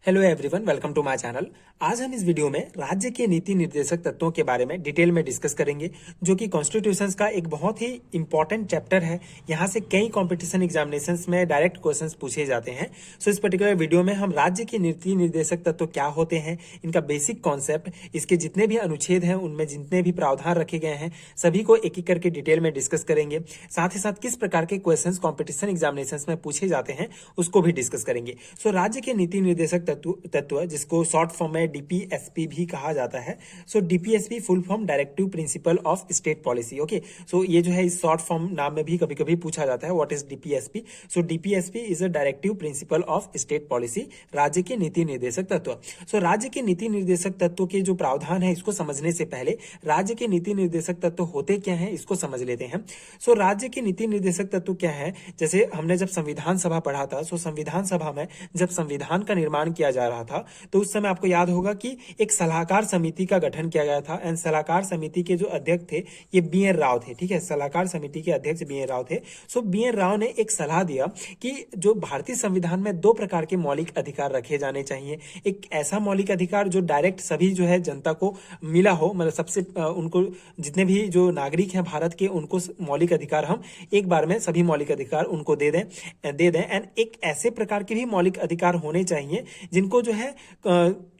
Hello everyone, welcome to my channel. आज हम इस वीडियो में राज्य के नीति निर्देशक तत्वों के बारे में डिटेल में डिस्कस करेंगे, जो कि कॉन्स्टिट्यूशंस का एक बहुत ही इंपॉर्टेंट चैप्टर है। यहाँ से कई कंपटीशन एग्जामिनेशंस में डायरेक्ट क्वेश्चंस पूछे जाते हैं। सो इस पर्टिकुलर वीडियो में हम राज्य के नीति निर्देशक तत्व क्या होते हैं, इनका बेसिक कॉन्सेप्ट, इसके जितने भी अनुच्छेद हैं, उनमें जितने भी प्रावधान रखे गए हैं, सभी को एक एक करके डिटेल में डिस्कस करेंगे। साथ ही साथ किस प्रकार के क्वेश्चन कॉम्पिटिशन एग्जामिनेशंस में पूछे जाते हैं, उसको भी डिस्कस करेंगे। सो राज्य के नीति निर्देशक तत्व जिसको शॉर्ट फॉर्म में डीपीएसपी भी कहा जाता है। So DPSP full form directive principle of state policy. Okay, so ये जो है इस शॉर्ट फॉर्म नाम में भी कभी कभी पूछा जाता है, what is DPSP. So DPSP is a directive principle of state policy, राज्य के नीति निर्देशक तत्व। सो राज्य के नीति निर्देशक तत्व के जो प्रावधान है, इसको समझने से पहले राज्य के नीति निर्देशक तत्व होते क्या है, इसको समझ लेते हैं। सो राज्य के नीति निर्देशक तत्व क्या है, जैसे हमने जब संविधान सभा पढ़ा था, सो संविधान सभा में जब संविधान का निर्माण किया जा रहा था, तो उस समय आपको याद होगा कि एक सलाहकार समिति का गठन किया गया था। एंड सलाहकार समिति के जो अध्यक्ष थे, ये बी.एन. राव थे। ठीक है, सलाहकार समिति के अध्यक्ष बी.एन. राव थे। सो बी.एन. राव ने एक सलाह दिया कि जो भारतीय संविधान में दो प्रकार के मौलिक अधिकार रखे जाने चाहिए। एक ऐसा मौलिक अधिकार जो डायरेक्ट सभी जो है जनता को मिला हो, मतलब सबसे उनको जितने भी जो नागरिक हैं भारत के, उनको मौलिक अधिकार हम एक बार में सभी मौलिक अधिकार उनको दे दें। एंड एक ऐसे प्रकार के भी मौलिक अधिकार होने चाहिए जिनको जो है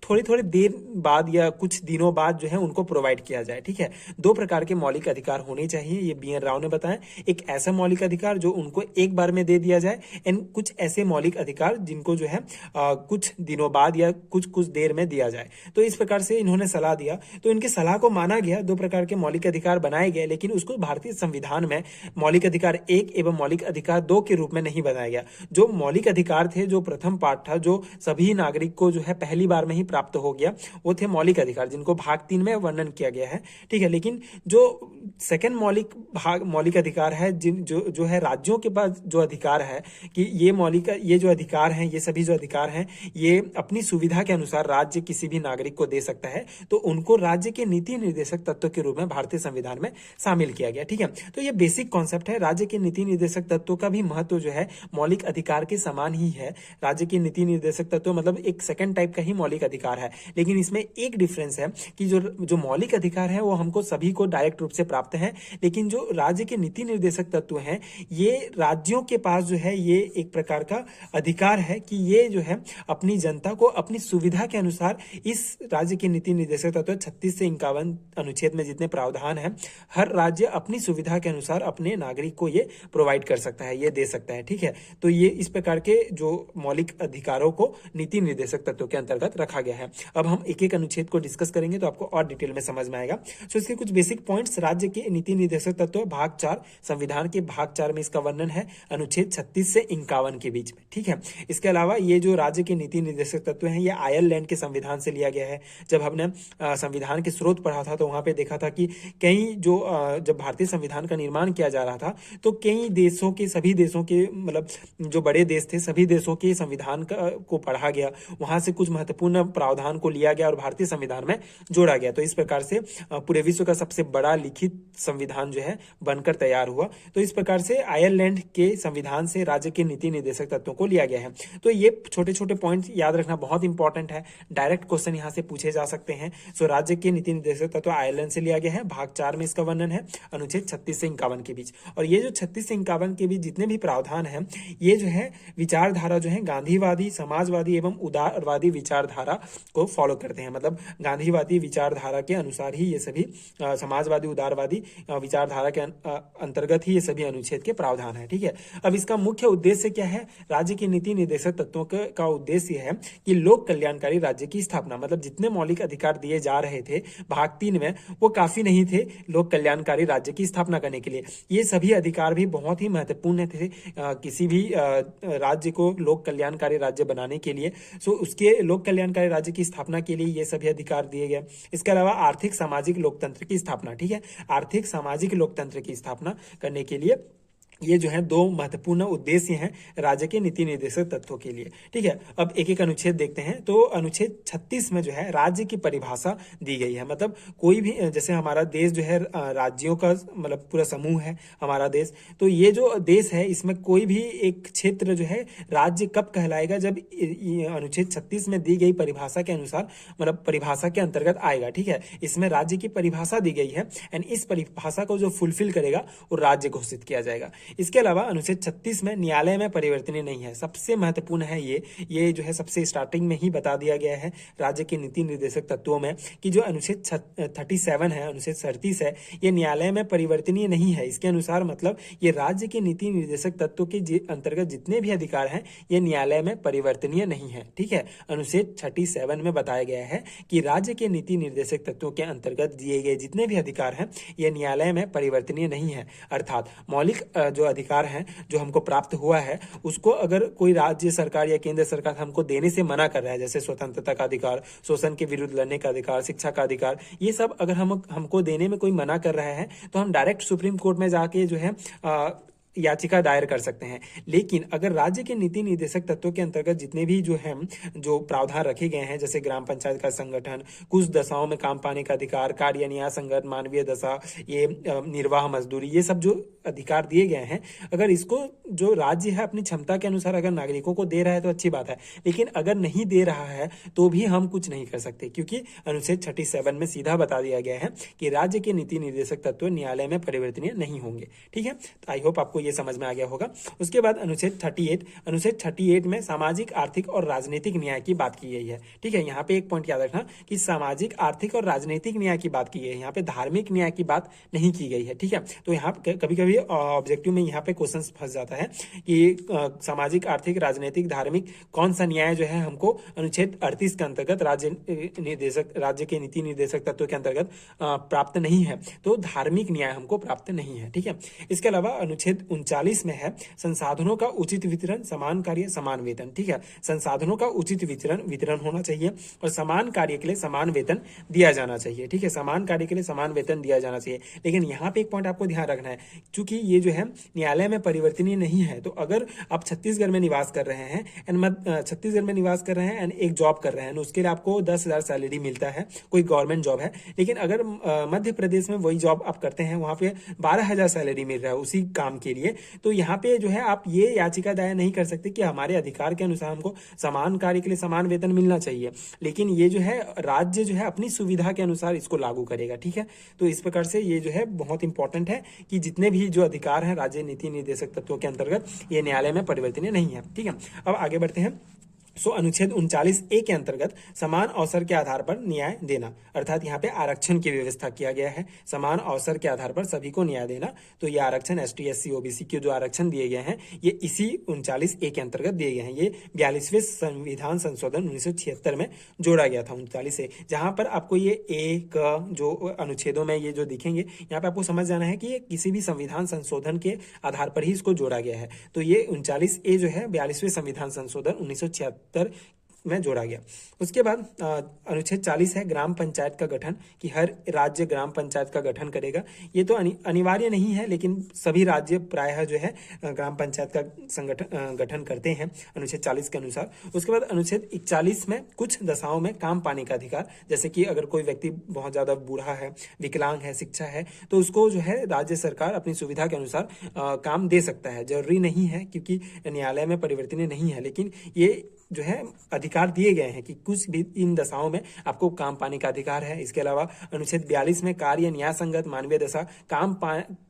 थोड़ी थोड़ी देर बाद या कुछ दिनों बाद जो है उनको प्रोवाइड किया जाए। ठीक है, दो प्रकार के मौलिक अधिकार होने चाहिए, ये बी.एन. राव ने बताया। एक ऐसा मौलिक अधिकार जो उनको एक बार में दे दिया जाए, एंड कुछ ऐसे मौलिक अधिकार जिनको जो है कुछ दिनों बाद या कुछ कुछ देर में दिया जाए। तो इस प्रकार से इन्होंने सलाह दिया, तो इनकी सलाह को माना गया। दो प्रकार के मौलिक अधिकार बनाए गए, लेकिन उसको भारतीय संविधान में मौलिक अधिकार एक एवं मौलिक अधिकार दो के रूप में नहीं बनाया गया। जो मौलिक अधिकार थे, जो प्रथम पार्ट था, जो सभी नागरिक को जो है पहली बार में ही प्राप्त हो गया, वो थे मौलिक अधिकार, जिनको भाग 3 में वर्णन किया गया है। ठीक है, लेकिन जो सेकंड मौलिक अधिकार है, जो है राज्यों के पास जो अधिकार है कि ये जो अधिकार हैं, ये सभी जो अधिकार हैं, ये अपनी सुविधा के अनुसार राज्य किसी भी नागरिक को दे सकता है, तो उनको राज्य के नीति निर्देशक तत्व के रूप में भारतीय संविधान में शामिल किया गया। ठीक है, तो ये बेसिक कॉन्सेप्ट है। राज्य के नीति निर्देशक तत्वों का भी महत्व जो है मौलिक अधिकार के समान ही है। राज्य के नीति निर्देशक तत्व मतलब एक सेकंड टाइप का ही मौलिक अधिकार है, लेकिन इसमें एक डिफरेंस है कि जो मौलिक अधिकार है वो हमको सभी को डायरेक्ट रूप से प्राप्त है, लेकिन जो राज्य के नीति निर्देशक तत्व हैं, ये राज्यों के पास जो है ये एक प्रकार का अधिकार है कि ये जो है अपनी जनता को अपनी सुविधा के अनुसार इस राज्य के नीति निर्देशक तत्व 36 से 51 अनुच्छेद में जितने प्रावधान है, हर राज्य अपनी सुविधा के अनुसार अपने नागरिक को ये प्रोवाइड कर सकता है, ये दे सकता है। ठीक है, तो ये इस प्रकार के जो मौलिक अधिकारों को नीति निर्देशक तत्व के अंतर्गत रखा गया है। अब हम एक एक अनुच्छेद को डिस्कस करेंगे तो आपको और डिटेल में समझ में आएगा। सो इसके कुछ बेसिक पॉइंट्स, राज्य के नीति निर्देशक तत्व भाग 4, संविधान के भाग 4 में इसका वर्णन है, अनुच्छेद 36 से 51 के बीच में। ठीक है, इसके अलावा ये जो राज्य के नीति निर्देशक तत्व हैं, ये आयरलैंड के संविधान से लिया गया है। जब हमने संविधान के स्रोत पढ़ा था, तो वहां पे देखा था कि कई जो जब भारतीय संविधान का निर्माण किया जा रहा था, तो कई देशों के, सभी देशों के, मतलब जो बड़े देश थे, सभी देशों के संविधान को पढ़ा गया, वहां से कुछ महत्वपूर्ण प्रावधान को लिया गया और भारतीय संविधान में जोड़ा गया। तो इस प्रकार से पूरे विश्व का सबसे बड़ा लिखित संविधान जो है बनकर तैयार हुआ। तो इस प्रकार से आयरलैंड के संविधान से राज्य के नीति निर्देशक तत्वों को लिया गया है। तो ये छोटे छोटे पॉइंट्स याद रखना बहुत इंपॉर्टेंट है, डायरेक्ट क्वेश्चन यहाँ से पूछे जा सकते हैं। सो राज्य के नीति निर्देशक तत्व आयरलैंड से लिया गया है, भाग 4 में इसका वर्णन है, अनुच्छेद 36 से 51 के बीच। और ये जो 36 से 51 के बीच जितने भी प्रावधान हैं, ये जो है विचारधारा जो है गांधीवादी, समाजवादी एवं उदारवादी विचारधारा को फॉलो करते हैं। मतलब गांधीवादी विचारधारा के अनुसार ही ये सभी समाजवादी, उदारवादी विचारधारा के अंतर्गत ही ये सभी अनुच्छेद के प्रावधान है। ठीक है, अब इसका मुख्य उद्देश्य क्या है? राज्य के नीति निर्देशक तत्वों का उद्देश्य है कि लोक कल्याणकारी राज्य की स्थापना। मतलब जितने मौलिक अधिकार दिए जा रहे थे भाग 3 में, वो काफी नहीं थे लोक कल्याणकारी राज्य की स्थापना करने के लिए। ये सभी अधिकार भी बहुत ही महत्वपूर्ण थे किसी भी राज्य को लोक कल्याणकारी राज्य बनाने के लिए। सो उसके लोक कल्याणकारी राज्य की स्थापना के लिए ये सभी अधिकार दिए गए। इसके अलावा आर्थिक सामाजिक लोकतंत्र की स्थापना, ठीक है, आर्थिक सामाजिक लोकतंत्र की स्थापना करने के लिए ये जो है दो महत्वपूर्ण उद्देश्य हैं राज्य के नीति निर्देशक तत्वों के लिए। ठीक है, अब एक एक अनुच्छेद देखते हैं। तो अनुच्छेद 36 में जो है राज्य की परिभाषा दी गई है। मतलब कोई भी, जैसे हमारा देश जो है राज्यों का मतलब पूरा समूह है हमारा देश, तो ये जो देश है इसमें कोई भी एक क्षेत्र जो है राज्य कब कहलाएगा, जब ये अनुच्छेद 36 में दी गई परिभाषा के अनुसार, मतलब परिभाषा के अंतर्गत आएगा। ठीक है, इसमें राज्य की परिभाषा दी गई है एंड इस परिभाषा को जो फुलफिल करेगा वो राज्य घोषित किया जाएगा। इसके अलावा अनुच्छेद 36 में न्यायालय में परिवर्तनीय नहीं है। सबसे महत्वपूर्ण है ये जो है सबसे स्टार्टिंग में ही बता दिया गया है राज्य के नीति निर्देशक तत्वों में कि जो अनुच्छेद 37 है, अनुच्छेद 37 है, ये न्यायालय में परिवर्तनीय नहीं है। इसके अनुसार मतलब ये राज्य के नीति निर्देशक तत्वों के अंतर्गत जितने भी अधिकार हैं ये न्यायालय में परिवर्तनीय नहीं है। ठीक है, अनुच्छेद 37 में बताया गया है कि राज्य के नीति निर्देशक तत्वों के अंतर्गत दिए गए जितने भी अधिकार हैं ये न्यायालय में परिवर्तनीय नहीं है। अर्थात मौलिक जो अधिकार हैं जो हमको प्राप्त हुआ है उसको अगर कोई राज्य सरकार या केंद्र सरकार हमको देने से मना कर रहा है, जैसे स्वतंत्रता का अधिकार, शोषण के विरुद्ध लड़ने का अधिकार, शिक्षा का अधिकार, ये सब अगर हमको देने में कोई मना कर रहा है तो हम डायरेक्ट सुप्रीम कोर्ट में जाके जो है याचिका दायर कर सकते हैं। लेकिन अगर राज्य के नीति निर्देशक तत्वों के अंतर्गत जितने भी जो है जो प्रावधान रखे गए हैं, जैसे ग्राम पंचायत का संगठन, कुछ दशाओं में काम पाने का अधिकार, कार्य न्याय संगत, मानवीय दशा, ये निर्वाह मजदूरी, ये सब जो अधिकार दिए गए हैं, अगर इसको जो राज्य है अपनी क्षमता के अनुसार अगर नागरिकों को दे रहा है तो अच्छी बात है, लेकिन अगर नहीं दे रहा है तो भी हम कुछ नहीं कर सकते, क्योंकि अनुच्छेद 37 में सीधा बता दिया गया है कि राज्य के नीति निर्देशक तत्व न्यायालय में परिवर्तनीय नहीं होंगे। ठीक है, तो आई होप आपको ये समझ में आ गया होगा। उसके बाद अनुच्छेद 38 में सामाजिक, आर्थिक और राजनीतिक न्याय की बात की गई है। ठीक है, यहाँ पे एक पॉइंट याद रखना कि सामाजिक, आर्थिक और राजनीतिक न्याय की बात की गई है, यहाँ पे धार्मिक न्याय की बात नहीं की गई है। ठीक है, तो यहाँ कभी कभी ऑब्जेक्टिव में यहाँ पे क्वेश्चन फंस जाता है कि सामाजिक, आर्थिक, राजनीतिक, धार्मिक कौन सा न्याय जो है हमको अनुच्छेद 38 के अंतर्गत राज्य के नीति निर्देशक तत्व के अंतर्गत प्राप्त नहीं है, तो धार्मिक न्याय हमको प्राप्त नहीं है। ठीक है, इसके अलावा अनुच्छेद 39 में है संसाधनों का उचित वितरण, समान कार्य समान वेतन। ठीक है, संसाधनों का उचित वितरण होना चाहिए और समान कार्य के लिए समान वेतन दिया जाना चाहिए। ठीक है, समान कार्य के लिए समान वेतन दिया जाना चाहिए। लेकिन यहाँ पे एक पॉइंट आपको ध्यान रखना है, क्योंकि ये जो है न्यायालय में परिवर्तनीय नहीं है, तो अगर आप छत्तीसगढ़ में निवास कर रहे हैं एंड एक जॉब कर रहे हैं, उसके लिए आपको 10,000 सैलरी मिलता है, कोई गवर्नमेंट जॉब है। लेकिन अगर मध्य प्रदेश में वही जॉब आप करते हैं, वहां पे 12,000 सैलरी मिल रहा है उसी काम के लिए, तो यहाँ पे जो है आप ये याचिका दायर नहीं कर सकते कि हमारे अधिकार के अनुसार हमको समान कार्य के लिए समान वेतन मिलना चाहिए। लेकिन ये जो है राज्य जो है अपनी सुविधा के अनुसार इसको लागू करेगा। ठीक है, तो इस प्रकार से ये जो है बहुत इंपॉर्टेंट है कि जितने भी जो अधिकार हैं राज्य नीति निर्देशक तत्वों के अंतर्गत ये न्यायालय में परिवर्तनीय नहीं है। ठीक है, अब आगे बढ़ते हैं। अनुच्छेद 39A के अंतर्गत समान अवसर के आधार पर न्याय देना, अर्थात यहाँ पे आरक्षण की व्यवस्था किया गया है, समान अवसर के आधार पर सभी को न्याय देना। तो ये आरक्षण ST SC OBC के जो आरक्षण दिए गए हैं ये इसी 39A के अंतर्गत दिए गए हैं। ये 42वें संविधान संशोधन 1976 में जोड़ा गया था 39A, जहां पर आपको ये जो अनुच्छेदों में ये जो दिखेंगे, यहाँ पे आपको समझ जाना है कि ये किसी भी संविधान संशोधन के आधार पर ही इसको जोड़ा गया है। तो ये 39A जो है 42वें संविधान संशोधन 1976 में जोड़ा गया। उसके बाद अनुच्छेद 40 है ग्राम पंचायत का गठन, कि हर राज्य ग्राम पंचायत का गठन करेगा। ये तो अनिवार्य नहीं है, लेकिन सभी राज्य प्रायः जो है ग्राम पंचायत का गठन करते हैं अनुच्छेद 40 के अनुसार। उसके बाद अनुच्छेद 41 में कुछ दशाओं में काम पाने का अधिकार, जैसे कि अगर कोई व्यक्ति बहुत ज्यादा बूढ़ा है, विकलांग है, शिक्षा है, तो उसको जो है राज्य सरकार अपनी सुविधा के अनुसार काम दे सकता है। जरूरी नहीं है क्योंकि न्यायालय में परिवर्तनीय नहीं है, लेकिन ये जो है अधिकार दिए गए हैं कि कुछ भी इन दशाओं में आपको काम पाने का अधिकार है। इसके अलावा अनुच्छेद 42 में कार्य न्याय संगत, मानवीय दशा, काम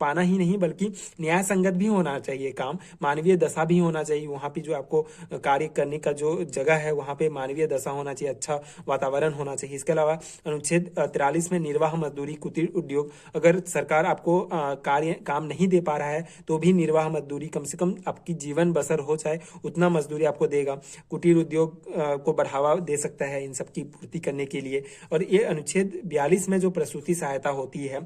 पाना ही नहीं बल्कि न्याय संगत भी होना चाहिए, काम मानवीय दशा भी होना चाहिए। वहां पे जो आपको कार्य करने का जो जगह है वहां पे मानवीय दशा होना चाहिए, अच्छा वातावरण होना चाहिए। इसके अलावा अनुच्छेद 43 में निर्वाह मजदूरी, कुटीर उद्योग, अगर सरकार आपको काम नहीं दे पा रहा है तो भी निर्वाह मजदूरी, कम से कम आपकी जीवन बसर हो जाए उतना मजदूरी आपको देगा। कुटीर उद्योग को बढ़ावा दे सकता है इन सब की पूर्ति करने के लिए। और ये अनुच्छेद 42 में जो प्रसूति सहायता होती है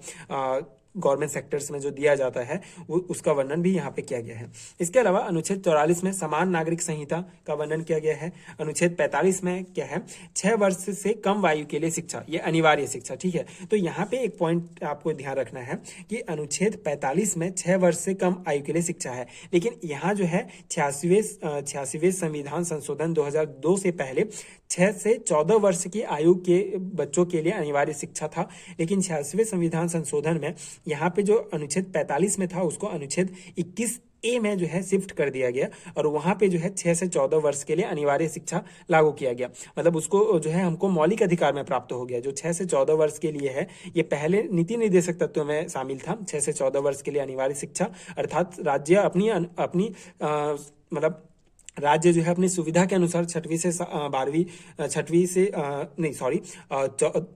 गवर्नमेंट सेक्टर्स में जो दिया जाता है वो उसका वर्णन भी यहाँ पे किया गया है। इसके अलावा अनुच्छेद 44 में समान नागरिक संहिता का वर्णन किया गया है। अनुच्छेद 45 में क्या है, 6 वर्ष से कम आयु के लिए शिक्षा, ये अनिवार्य शिक्षा, ठीक है। तो यहाँ पे एक पॉइंट आपको ध्यान रखना है कि अनुच्छेद 45 में 6 वर्ष से कम आयु के लिए शिक्षा है, लेकिन यहाँ जो है 86वें संविधान संशोधन 2002 से पहले 6 से 14 वर्ष की आयु के बच्चों के लिए अनिवार्य शिक्षा था, लेकिन 86वें संविधान संशोधन में यहाँ पे जो अनुच्छेद 45 में था उसको अनुच्छेद 21A में जो है शिफ्ट कर दिया गया और वहां पे जो है 6 से 14 वर्ष के लिए अनिवार्य शिक्षा लागू किया गया। मतलब उसको जो है हमको मौलिक अधिकार में प्राप्त हो गया। जो 6 से 14 वर्ष के लिए है, ये पहले नीति निर्देशक तत्व में शामिल था। 6 से 14 वर्ष के लिए अनिवार्य शिक्षा, अर्थात राज्य अपनी मतलब राज्य जो है अपनी सुविधा के अनुसार 6वीं से 12वीं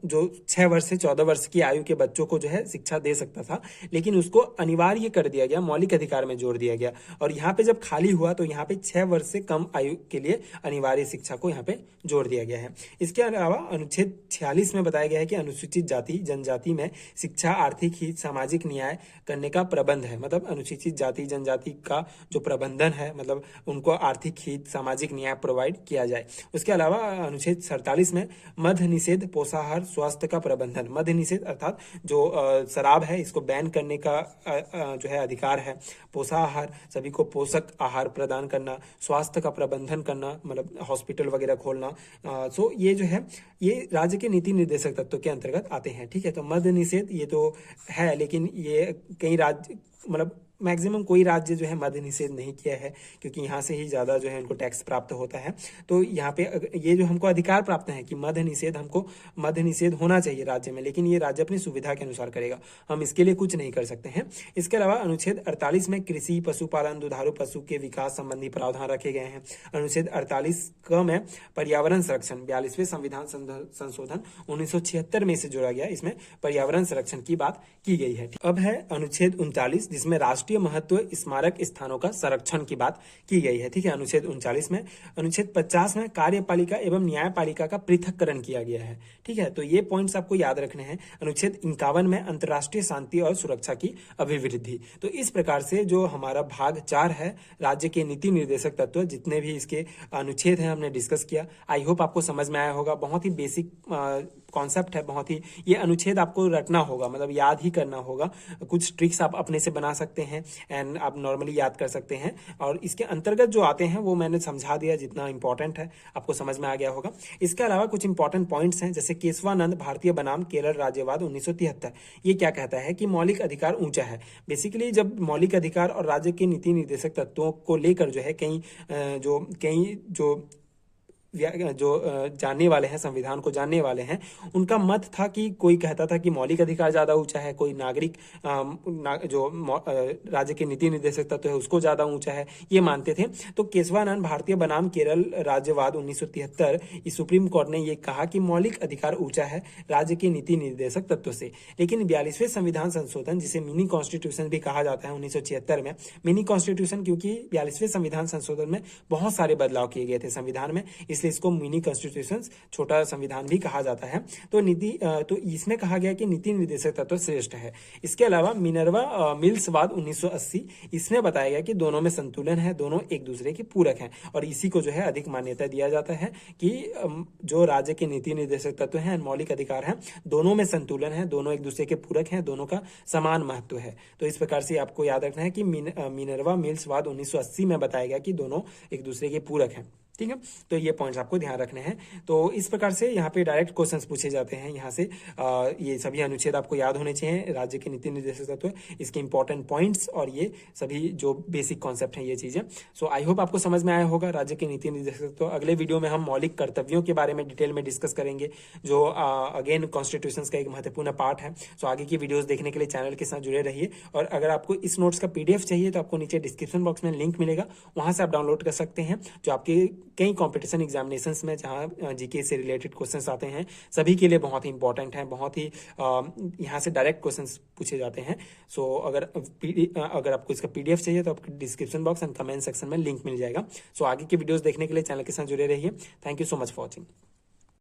जो 6 वर्ष से 14 वर्ष की आयु के बच्चों को जो है शिक्षा दे सकता था, लेकिन उसको अनिवार्य कर दिया गया, मौलिक अधिकार में जोड़ दिया गया। और यहाँ पे जब खाली हुआ तो यहाँ पे 6 वर्ष से कम आयु के लिए अनिवार्य शिक्षा को यहाँ पे जोड़ दिया गया है। इसके अलावा अनुच्छेद 46 में बताया गया है कि अनुसूचित जाति जनजाति में शिक्षा, आर्थिक हित, सामाजिक न्याय करने का प्रबंध है। मतलब अनुसूचित जाति जनजाति का जो प्रबंधन है, मतलब उनको आर्थिक हित, सामाजिक न्याय प्रोवाइड किया जाए। उसके अलावा अनुच्छेद 47 में मद्य निषेध, पोषाहार, स्वास्थ्य का प्रबंधन, मद्य निषेध अर्थात जो शराब है इसको बैन करने का जो है अधिकार है। पोषाहार, सभी को पोषक आहार प्रदान करना, स्वास्थ्य का प्रबंधन करना, मतलब हॉस्पिटल वगैरह खोलना। सो ये जो है ये राज्य के नीति निर्देशक तत्व के अंतर्गत आते हैं, ठीक है। तो मद्य निषेध ये तो है, लेकिन ये कई राज्य मतलब मैक्सिमम कोई राज्य जो है मद्य निषेध नहीं किया है, क्योंकि यहाँ से ही ज़्यादा जो है उनको टैक्स प्राप्त होता है। तो यहाँ पे ये जो हमको अधिकार प्राप्त है कि मद्य निषेध होना चाहिए राज्य में, लेकिन ये राज्य अपनी सुविधा के अनुसार करेगा, हम इसके लिए कुछ नहीं कर सकते हैं। इसके अलावा अनुच्छेद 48 में कृषि, पशुपालन, दुधारू पशु के विकास संबंधी प्रावधान रखे गए हैं। अनुच्छेद 48 में पर्यावरण संरक्षण, 42वें संविधान संशोधन 1976 में से जोड़ा गया, इसमें पर्यावरण संरक्षण की बात की गई है। अब है अनुच्छेद 39 जिसमें राष्ट्रीय महत्व स्मारक स्थानों का संरक्षण की बात की गई है, ठीक है। अनुच्छेद 39 में। अनुच्छेद 50 में कार्यपालिका एवं न्यायपालिका का पृथक्करण किया गया है, ठीक है। तो ये पॉइंट्स आपको याद रखने हैं। अनुच्छेद 51 में अंतर्राष्ट्रीय शांति और सुरक्षा की अभिवृद्धि। तो इस प्रकार से जो हमारा भाग 4 है राज्य के नीति निर्देशक तत्व, जितने भी इसके अनुच्छेद हैं हमने डिस्कस किया। आई होप आपको समझ में आया होगा। बहुत ही बेसिक कॉन्सेप्ट है, बहुत ही ये अनुच्छेद आपको रटना होगा, मतलब याद ही करना होगा। कुछ ट्रिक्स आप अपने से बना सकते हैं एंड आप नॉर्मली याद कर सकते हैं, और इसके अंतर्गत जो आते हैं वो मैंने समझा दिया, जितना इंपॉर्टेंट है आपको समझ में आ गया होगा। इसके अलावा कुछ इंपॉर्टेंट पॉइंट्स हैं, जैसे केशवानंद भारतीय बनाम केरल राज्यवाद 1973। ये क्या कहता है कि मौलिक अधिकार ऊंचा है। बेसिकली जब मौलिक अधिकार और राज्य के नीति निर्देशक तत्वों को लेकर जो है कई जो जानने वाले हैं, संविधान को जानने वाले हैं, उनका मत था कि कोई कहता था कि मौलिक अधिकार ज्यादा ऊंचा है, कोई नागरिक राज्य के नीति निर्देशक तत्व है उसको ज्यादा ऊंचा है, ये मानते थे। तो केशवानंद भारतीय बनाम केरल राज्यवाद 1973 इस सुप्रीम कोर्ट ने ये कहा कि मौलिक अधिकार ऊंचा है राज्य के नीति निर्देशक तत्व से। लेकिन 42वें संविधान संशोधन, जिसे मिनी कॉन्स्टिट्यूशन भी कहा जाता है 1976 में, मिनी कॉन्स्टिट्यूशन क्योंकि 42वें संविधान संशोधन में बहुत सारे बदलाव किए गए थे संविधान में, इसलिए इसको मिनी कॉन्स्टिट्यूशन, छोटा संविधान भी कहा जाता है। तो इसमें कहा गया कि नीति निर्देशक तत्व श्रेष्ठ है। इसके अलावा मिनर्वा मिल्सवाद 1980, इसमें बताया गया कि दोनों में संतुलन है, दोनों एक दूसरे के पूरक हैं, और इसी को जो है अधिक मान्यता दिया जाता है कि जो राज्य के नीति निर्देशक तत्व हैं, मौलिक अधिकार हैं, दोनों में संतुलन है, दोनों एक दूसरे के पूरक हैं, दोनों का समान महत्व है। तो इस प्रकार से आपको याद रखना है कि मिनर्वा मिल्सवाद 1980 में बताया गया कि दोनों एक दूसरे के पूरक हैं, ठीक है। तो ये पॉइंट्स आपको ध्यान रखने हैं। तो इस प्रकार से यहाँ पे डायरेक्ट क्वेश्चंस पूछे जाते हैं यहाँ से। ये सभी अनुच्छेद आपको याद होने चाहिए, राज्य के नीति निर्देशक तत्व, इसके इंपॉर्टेंट पॉइंट्स और ये सभी जो बेसिक कॉन्सेप्ट हैं, ये चीजें। सो आई होप आपको समझ में आया होगा राज्य के नीति निर्देशक तत्व। अगले वीडियो में हम मौलिक कर्तव्यों के बारे में डिटेल में डिस्कस करेंगे, जो अगेन कॉन्स्टिट्यूशन का एक महत्वपूर्ण पार्ट है। सो आगे की वीडियोज देखने के लिए चैनल के साथ जुड़े रहिए, और अगर आपको इस नोट्स का PDF चाहिए तो आपको नीचे डिस्क्रिप्शन बॉक्स में लिंक मिलेगा, वहां से आप डाउनलोड कर सकते हैं। जो आपके कई कॉम्पिटिशन एग्जामिनेशंस में जहां GK से रिलेटेड क्वेश्चंस आते हैं, सभी के लिए बहुत ही इंपॉर्टेंट है, बहुत ही यहाँ से डायरेक्ट क्वेश्चंस पूछे जाते हैं। सो अगर आपको इसका PDF चाहिए तो आपको description box and comment section में लिंक मिल जाएगा। सो आगे की वीडियोस देखने के लिए चैनल के साथ जुड़े रहिए। Thank you so much for watching.